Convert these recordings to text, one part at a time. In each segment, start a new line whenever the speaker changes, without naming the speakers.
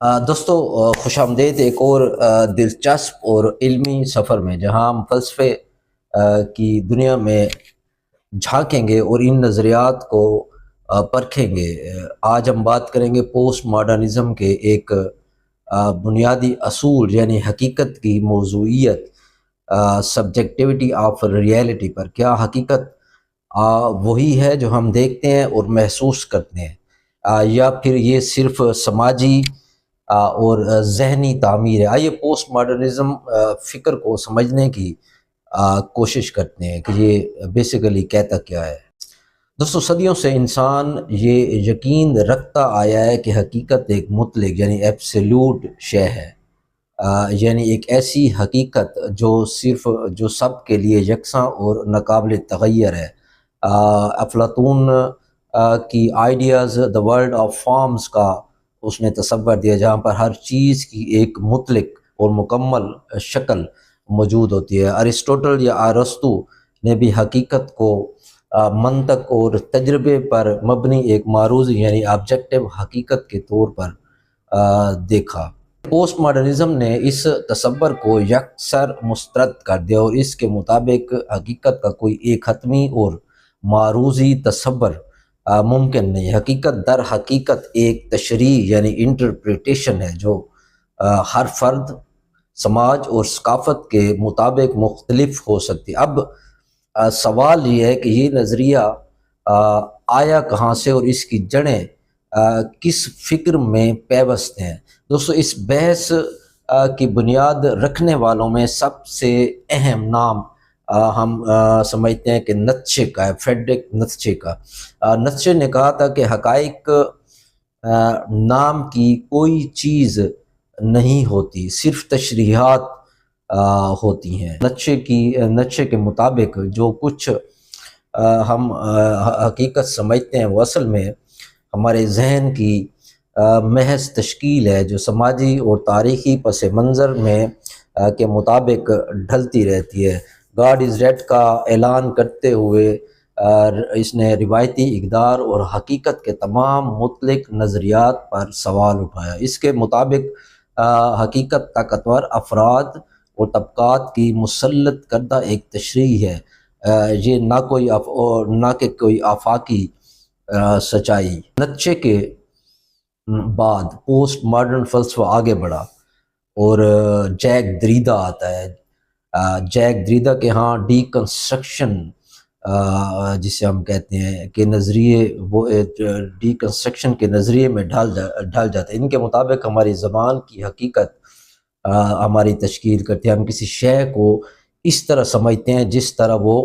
دوستو، خوش آمدید ایک اور دلچسپ اور علمی سفر میں، جہاں ہم فلسفے کی دنیا میں جھانکیں گے اور ان نظریات کو پرکھیں گے۔ آج ہم بات کریں گے پوسٹ ماڈرنزم کے ایک بنیادی اصول یعنی حقیقت کی موضوعیت، سبجیکٹیوٹی آف ریئلٹی پر۔ کیا حقیقت وہی ہے جو ہم دیکھتے ہیں اور محسوس کرتے ہیں، یا پھر یہ صرف سماجی اور ذہنی تعمیر ہے؟ آئیے پوسٹ ماڈرنزم فکر کو سمجھنے کی کوشش کرتے ہیں کہ یہ بیسیکلی کہتا کیا ہے۔ دوستو، صدیوں سے انسان یہ یقین رکھتا آیا ہے کہ حقیقت ایک مطلق یعنی ایبسلیوٹ شے ہے، یعنی ایک ایسی حقیقت جو سب کے لیے یکساں اور ناقابل تغیر ہے۔ افلاطون کی ideas the world of forms کا اس نے تصور دیا، جہاں پر ہر چیز کی ایک مطلق اور مکمل شکل موجود ہوتی ہے۔ ارسطوٹل یا ارسطو نے بھی حقیقت کو منطق اور تجربے پر مبنی ایک معروضی یعنی آبجیکٹیو حقیقت کے طور پر دیکھا۔ پوسٹ ماڈرنزم نے اس تصور کو یکسر مسترد کر دیا اور اس کے مطابق حقیقت کا کوئی ایک حتمی اور معروضی تصور ممکن نہیں۔ حقیقت در حقیقت ایک تشریح یعنی انٹرپریٹیشن ہے جو ہر فرد، سماج اور ثقافت کے مطابق مختلف ہو سکتی۔ اب سوال یہ ہے کہ یہ نظریہ آیا کہاں سے اور اس کی جڑیں کس فکر میں پیوست ہیں؟ دوستو، اس بحث کی بنیاد رکھنے والوں میں سب سے اہم نام ہم سمجھتے ہیں کہ نیتشے کا ہے، فریڈرک نیتشے کا۔ نیتشے نے کہا تھا کہ حقائق نام کی کوئی چیز نہیں ہوتی، صرف تشریحات ہوتی ہیں۔ نیتشے کے مطابق جو کچھ ہم حقیقت سمجھتے ہیں وہ اصل میں ہمارے ذہن کی محض تشکیل ہے، جو سماجی اور تاریخی پس منظر میں کے مطابق ڈھلتی رہتی ہے۔ گاڈ از ریڈ کا اعلان کرتے ہوئے اس نے روایتی اقدار اور حقیقت کے تمام مطلق نظریات پر سوال اٹھایا۔ اس کے مطابق حقیقت طاقتور افراد اور طبقات کی مسلط کردہ ایک تشریح ہے، یہ نہ کہ کوئی آفاقی سچائی۔ نیتشے کے بعد پوسٹ ماڈرن فلسفہ آگے بڑھا اور جیک دریدا آتا ہے۔ جیک دریدا کے ہاں ڈی کنسٹرکشن جسے ہم کہتے ہیں کہ نظریے، وہ ڈی کنسٹرکشن کے نظریے میں ڈھل جاتے ہیں۔ ان کے مطابق ہماری زبان کی حقیقت ہماری تشکیل کرتی ہے۔ ہم کسی شے کو اس طرح سمجھتے ہیں جس طرح وہ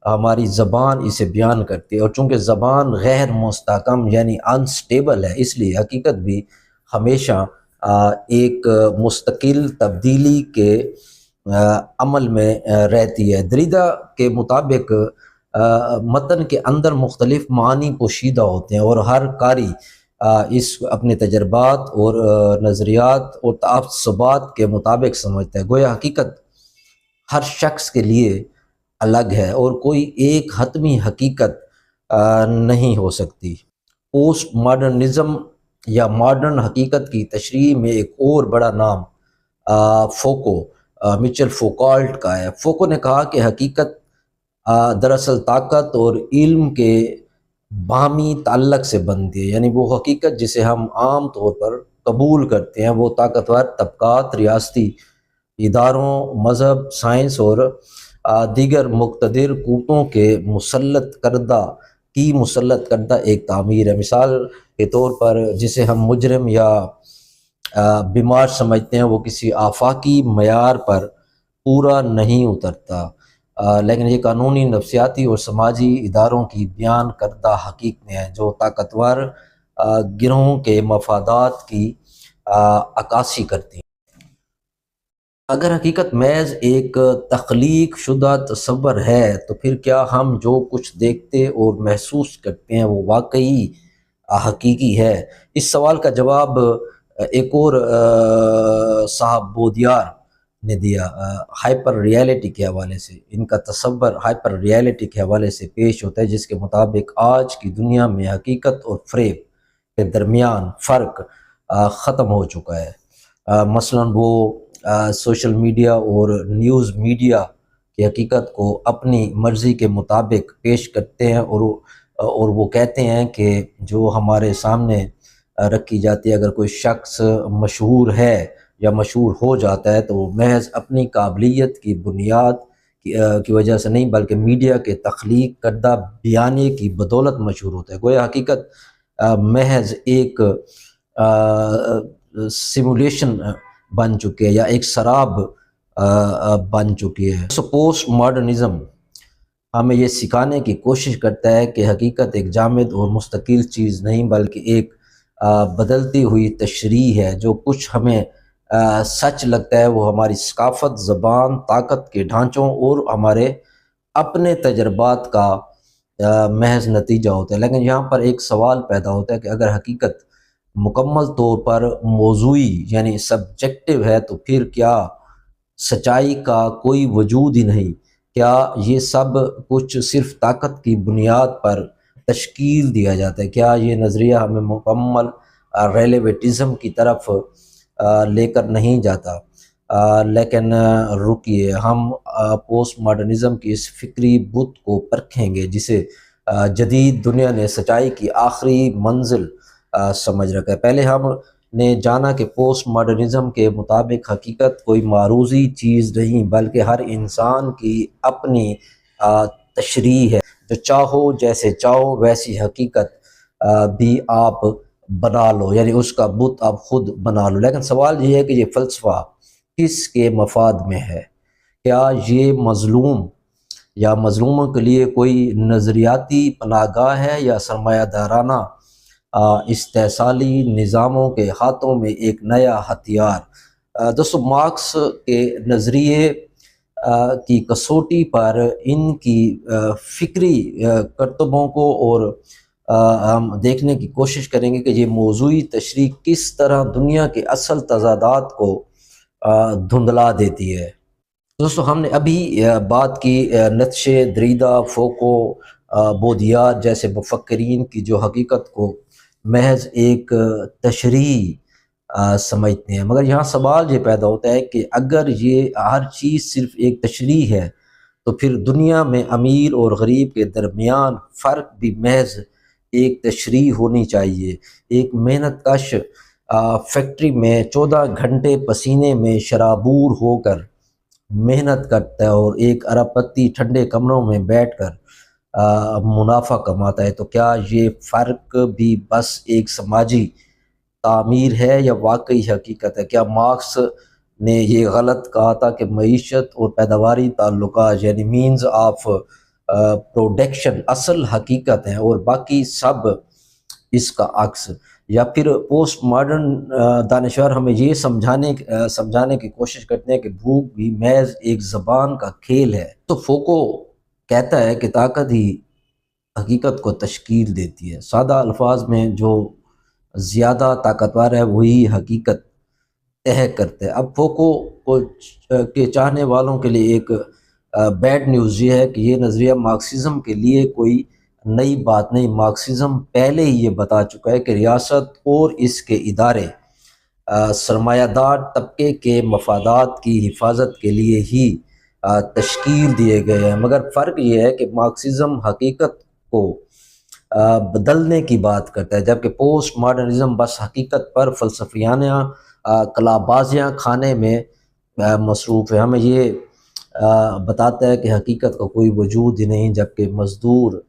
ہماری زبان اسے بیان کرتی ہے، اور چونکہ زبان غیر مستحکم یعنی انسٹیبل ہے، اس لیے حقیقت بھی ہمیشہ ایک مستقل تبدیلی کے عمل میں رہتی ہے۔ دریدا کے مطابق متن کے اندر مختلف معنی پوشیدہ ہوتے ہیں اور ہر قاری اس اپنے تجربات اور نظریات اور تعصبات کے مطابق سمجھتا ہے۔ گویا حقیقت ہر شخص کے لیے الگ ہے اور کوئی ایک حتمی حقیقت نہیں ہو سکتی۔ پوسٹ ماڈرنزم یا ماڈرن حقیقت کی تشریح میں ایک اور بڑا نام مچل فوکالٹ کا ہے۔ فوکو نے کہا کہ حقیقت دراصل طاقت اور علم کے باہمی تعلق سے بنتی ہے، یعنی وہ حقیقت جسے ہم عام طور پر قبول کرتے ہیں وہ طاقتور طبقات، ریاستی اداروں، مذہب، سائنس اور دیگر مقتدر قوتوں کے مسلط کردہ ایک تعمیر ہے۔ مثال کے طور پر جسے ہم مجرم یا بیمار سمجھتے ہیں وہ کسی آفاقی معیار پر پورا نہیں اترتا، لیکن یہ قانونی، نفسیاتی اور سماجی اداروں کی بیان کردہ حقیقتیں ہیں جو طاقتور گروہوں کے مفادات کی عکاسی کرتی ہیں۔ اگر حقیقت محض ایک تخلیق شدہ تصور ہے تو پھر کیا ہم جو کچھ دیکھتے اور محسوس کرتے ہیں وہ واقعی حقیقی ہے؟ اس سوال کا جواب ایک اور صاحب بودیار نے دیا، ہائپر ریالٹی کے حوالے سے۔ ان کا تصور ہائپر ریالٹی کے حوالے سے پیش ہوتا ہے، جس کے مطابق آج کی دنیا میں حقیقت اور فریب کے درمیان فرق ختم ہو چکا ہے۔ مثلاً وہ سوشل میڈیا اور نیوز میڈیا کی حقیقت کو اپنی مرضی کے مطابق پیش کرتے ہیں، اور وہ کہتے ہیں کہ جو ہمارے سامنے رکھی جاتی ہے، اگر کوئی شخص مشہور ہے یا مشہور ہو جاتا ہے تو وہ محض اپنی قابلیت کی بنیاد کی وجہ سے نہیں، بلکہ میڈیا کے تخلیق کردہ بیانیے کی بدولت مشہور ہوتا ہے۔ گویا حقیقت محض ایک سیمولیشن بن چکی ہے یا ایک سراب بن چکی ہے۔ پوسٹ ماڈرنزم ہمیں یہ سکھانے کی کوشش کرتا ہے کہ حقیقت ایک جامد اور مستقل چیز نہیں، بلکہ ایک بدلتی ہوئی تشریح ہے۔ جو کچھ ہمیں سچ لگتا ہے وہ ہماری ثقافت، زبان، طاقت کے ڈھانچوں اور ہمارے اپنے تجربات کا محض نتیجہ ہوتا ہے۔ لیکن یہاں پر ایک سوال پیدا ہوتا ہے کہ اگر حقیقت مکمل طور پر موضوعی یعنی سبجیکٹو ہے تو پھر کیا سچائی کا کوئی وجود ہی نہیں؟ کیا یہ سب کچھ صرف طاقت کی بنیاد پر تشکیل دیا جاتا ہے؟ کیا یہ نظریہ ہمیں مکمل ریلیویٹزم کی طرف لے کر نہیں جاتا؟ لیکن رکیے، ہم پوسٹ ماڈرنزم کی اس فکری بت کو پرکھیں گے جسے جدید دنیا نے سچائی کی آخری منزل سمجھ رکھا ہے۔ پہلے ہم نے جانا کہ پوسٹ ماڈرنزم کے مطابق حقیقت کوئی معروضی چیز نہیں، بلکہ ہر انسان کی اپنی تشریح ہے۔ جو چاہو جیسے چاہو ویسی حقیقت بھی آپ بنا لو، یعنی اس کا بت آپ خود بنا لو۔ لیکن سوال یہ ہے کہ یہ فلسفہ کس کے مفاد میں ہے؟ کیا یہ مظلوم یا مظلوموں کے لیے کوئی نظریاتی پناہ گاہ ہے، یا سرمایہ دارانہ استحصالی نظاموں کے ہاتھوں میں ایک نیا ہتھیار؟ دوستو، مارکس کے نظریے کی کسوٹی پر ان کی فکری کرتبوں کو اور ہم دیکھنے کی کوشش کریں گے کہ یہ موضوعی تشریح کس طرح دنیا کے اصل تضادات کو دھندلا دیتی ہے۔ دوستو، ہم نے ابھی بات کی نیتشے، دریدا، فوکو، بودیار جیسے مفکرین کی جو حقیقت کو محض ایک تشریح سمجھتے ہیں، مگر یہاں سوال یہ پیدا ہوتا ہے کہ اگر یہ ہر چیز صرف ایک تشریح ہے تو پھر دنیا میں امیر اور غریب کے درمیان فرق بھی محض ایک تشریح ہونی چاہیے۔ ایک محنت کش فیکٹری میں 14 گھنٹے پسینے میں شرابور ہو کر محنت کرتا ہے اور ایک ارب پتی ٹھنڈے کمروں میں بیٹھ کر منافع کماتا ہے، تو کیا یہ فرق بھی بس ایک سماجی تعمیر ہے یا واقعی حقیقت ہے؟ کیا مارکس نے یہ غلط کہا تھا کہ معیشت اور پیداواری تعلقات یعنی مینز آف پروڈکشن اصل حقیقت ہیں اور باقی سب اس کا عکس؟ یا پھر پوسٹ ماڈرن دانشور ہمیں یہ سمجھانے کی کوشش کرتے ہیں کہ بھوک بھی محض ایک زبان کا کھیل ہے؟ تو فوکو کہتا ہے کہ طاقت ہی حقیقت کو تشکیل دیتی ہے۔ سادہ الفاظ میں جو زیادہ طاقتور ہے وہی حقیقت طے کرتے ہیں۔ اب فوکو کے چاہنے والوں کے لیے ایک بیڈ نیوز یہ ہے کہ یہ نظریہ مارکسزم کے لیے کوئی نئی بات نہیں۔ مارکسزم پہلے ہی یہ بتا چکا ہے کہ ریاست اور اس کے ادارے سرمایہ دار طبقے کے مفادات کی حفاظت کے لیے ہی تشکیل دیے گئے ہیں، مگر فرق یہ ہے کہ مارکسزم حقیقت کو بدلنے کی بات کرتا ہے، جبکہ پوسٹ ماڈرنزم بس حقیقت پر فلسفیانہ کلابازیاں کھانے میں مصروف ہے۔ ہمیں یہ بتاتا ہے کہ حقیقت کا کوئی وجود ہی نہیں، جبکہ مزدور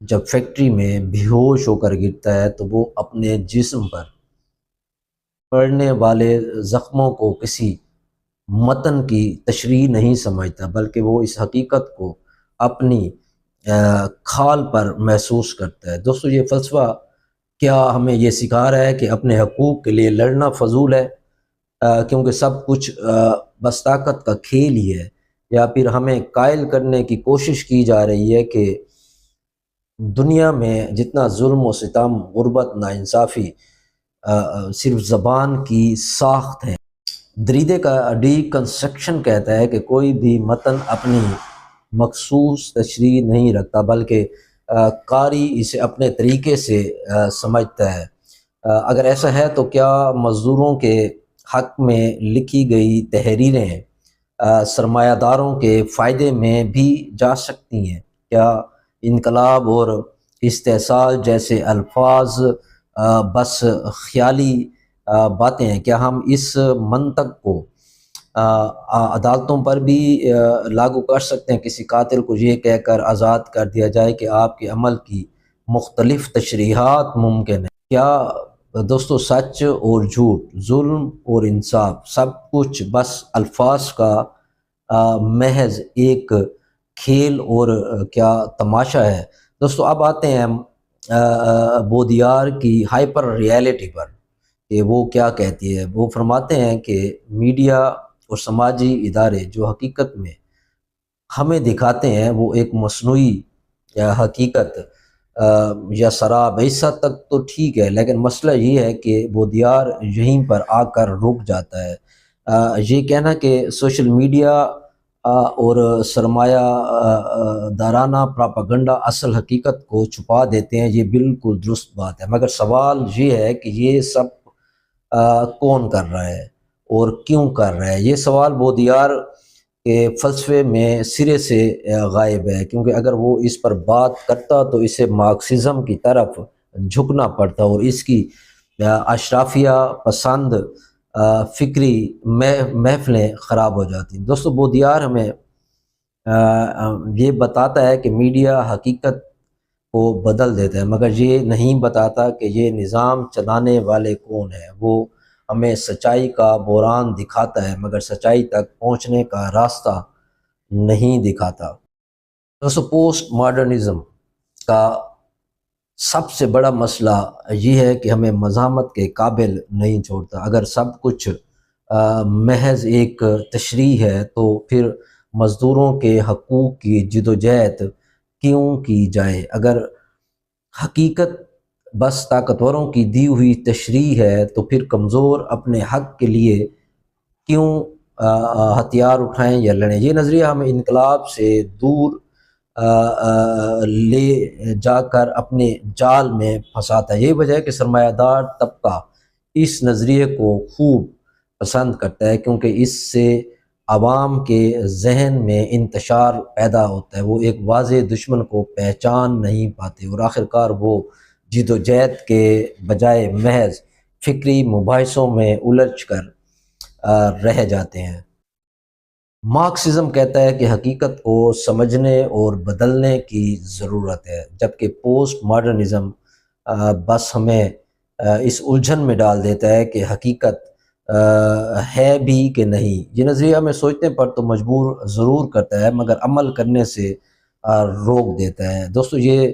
جب فیکٹری میں بے ہوش ہو کر گرتا ہے تو وہ اپنے جسم پر پڑنے والے زخموں کو کسی متن کی تشریح نہیں سمجھتا، بلکہ وہ اس حقیقت کو اپنی کھال پر محسوس کرتا ہے۔ دوستو، یہ فلسفہ کیا ہمیں یہ سکھا رہا ہے کہ اپنے حقوق کے لیے لڑنا فضول ہے کیونکہ سب کچھ بس طاقت کا کھیل ہی ہے؟ یا پھر ہمیں قائل کرنے کی کوشش کی جا رہی ہے کہ دنیا میں جتنا ظلم و ستم، غربت، ناانصافی صرف زبان کی ساخت ہے؟ دریدے کا ڈی کنسٹرکشن کہتا ہے کہ کوئی بھی متن اپنی مخصوص تشریح نہیں رکھتا، بلکہ قاری اسے اپنے طریقے سے سمجھتا ہے۔ اگر ایسا ہے تو کیا مزدوروں کے حق میں لکھی گئی تحریریں سرمایہ داروں کے فائدے میں بھی جا سکتی ہیں؟ کیا انقلاب اور استحصال جیسے الفاظ بس خیالی باتیں ہیں؟ کیا ہم اس منطق کو عدالتوں پر بھی لاگو کر سکتے ہیں؟ کسی قاتل کو یہ کہہ کر آزاد کر دیا جائے کہ آپ کے عمل کی مختلف تشریحات ممکن ہے۔ کیا دوستو سچ اور جھوٹ، ظلم اور انصاف، سب کچھ بس الفاظ کا محض ایک کھیل اور کیا تماشا ہے؟ دوستو اب آتے ہیں ہم بودیار کی ہائپر ریالٹی پر کہ وہ کیا کہتی ہے۔ وہ فرماتے ہیں کہ میڈیا اور سماجی ادارے جو حقیقت میں ہمیں دکھاتے ہیں وہ ایک مصنوعی حقیقت یا سراب، اس حد تک تو ٹھیک ہے، لیکن مسئلہ یہ ہے کہ بودیار یہیں پر آ کر رک جاتا ہے۔ یہ کہنا کہ سوشل میڈیا اور سرمایہ دارانہ پراپاگنڈا اصل حقیقت کو چھپا دیتے ہیں، یہ بالکل درست بات ہے، مگر سوال یہ ہے کہ یہ سب کون کر رہا ہے اور کیوں کر رہا ہے؟ یہ سوال بودیار کے فلسفے میں سرے سے غائب ہے، کیونکہ اگر وہ اس پر بات کرتا تو اسے مارکسزم کی طرف جھکنا پڑتا اور اس کی اشرافیہ پسند فکری محفلیں خراب ہو جاتی ہیں۔ دوستو بودیار ہمیں یہ بتاتا ہے کہ میڈیا حقیقت کو بدل دیتا ہے، مگر یہ نہیں بتاتا کہ یہ نظام چلانے والے کون ہیں۔ وہ ہمیں سچائی کا بحران دکھاتا ہے مگر سچائی تک پہنچنے کا راستہ نہیں دکھاتا۔ دوستو پوسٹ ماڈرنزم کا سب سے بڑا مسئلہ یہ ہے کہ ہمیں مزاحمت کے قابل نہیں چھوڑتا۔ اگر سب کچھ محض ایک تشریح ہے تو پھر مزدوروں کے حقوق کی جدوجہد کیوں کی جائے؟ اگر حقیقت بس طاقتوروں کی دی ہوئی تشریح ہے تو پھر کمزور اپنے حق کے لیے کیوں ہتھیار اٹھائیں یا لڑیں؟ یہ نظریہ ہمیں انقلاب سے دور لے جا کر اپنے جال میں پھنساتا ہے۔ یہی وجہ ہے کہ سرمایہ دار طبقہ اس نظریے کو خوب پسند کرتا ہے، کیونکہ اس سے عوام کے ذہن میں انتشار پیدا ہوتا ہے، وہ ایک واضح دشمن کو پہچان نہیں پاتے اور آخرکار وہ جد و جہد کے بجائے محض فکری مباحثوں میں الجھ کر رہ جاتے ہیں۔ مارکسزم کہتا ہے کہ حقیقت کو سمجھنے اور بدلنے کی ضرورت ہے، جبکہ پوسٹ ماڈرنزم بس ہمیں اس الجھن میں ڈال دیتا ہے کہ حقیقت ہے بھی کہ نہیں۔ یہ نظریہ ہمیں سوچنے پر تو مجبور ضرور کرتا ہے مگر عمل کرنے سے روک دیتا ہے۔ دوستو یہ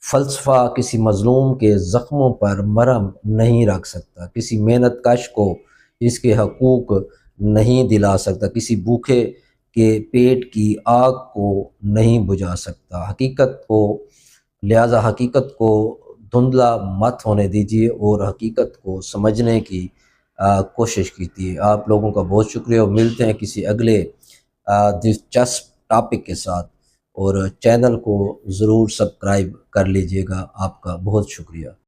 فلسفہ کسی مظلوم کے زخموں پر مرہم نہیں رکھ سکتا، کسی محنت کش کو اس کے حقوق نہیں دلا سکتا، کسی بھوکے کے پیٹ کی آگ کو نہیں بجھا سکتا۔ لہٰذا حقیقت کو دھندلا مت ہونے دیجیے اور حقیقت کو سمجھنے کی کوشش کیجیے۔ آپ لوگوں کا بہت شکریہ اور ملتے ہیں کسی اگلے دلچسپ ٹاپک کے ساتھ، اور چینل کو ضرور سبسکرائب کر لیجئے گا۔ آپ کا بہت شکریہ۔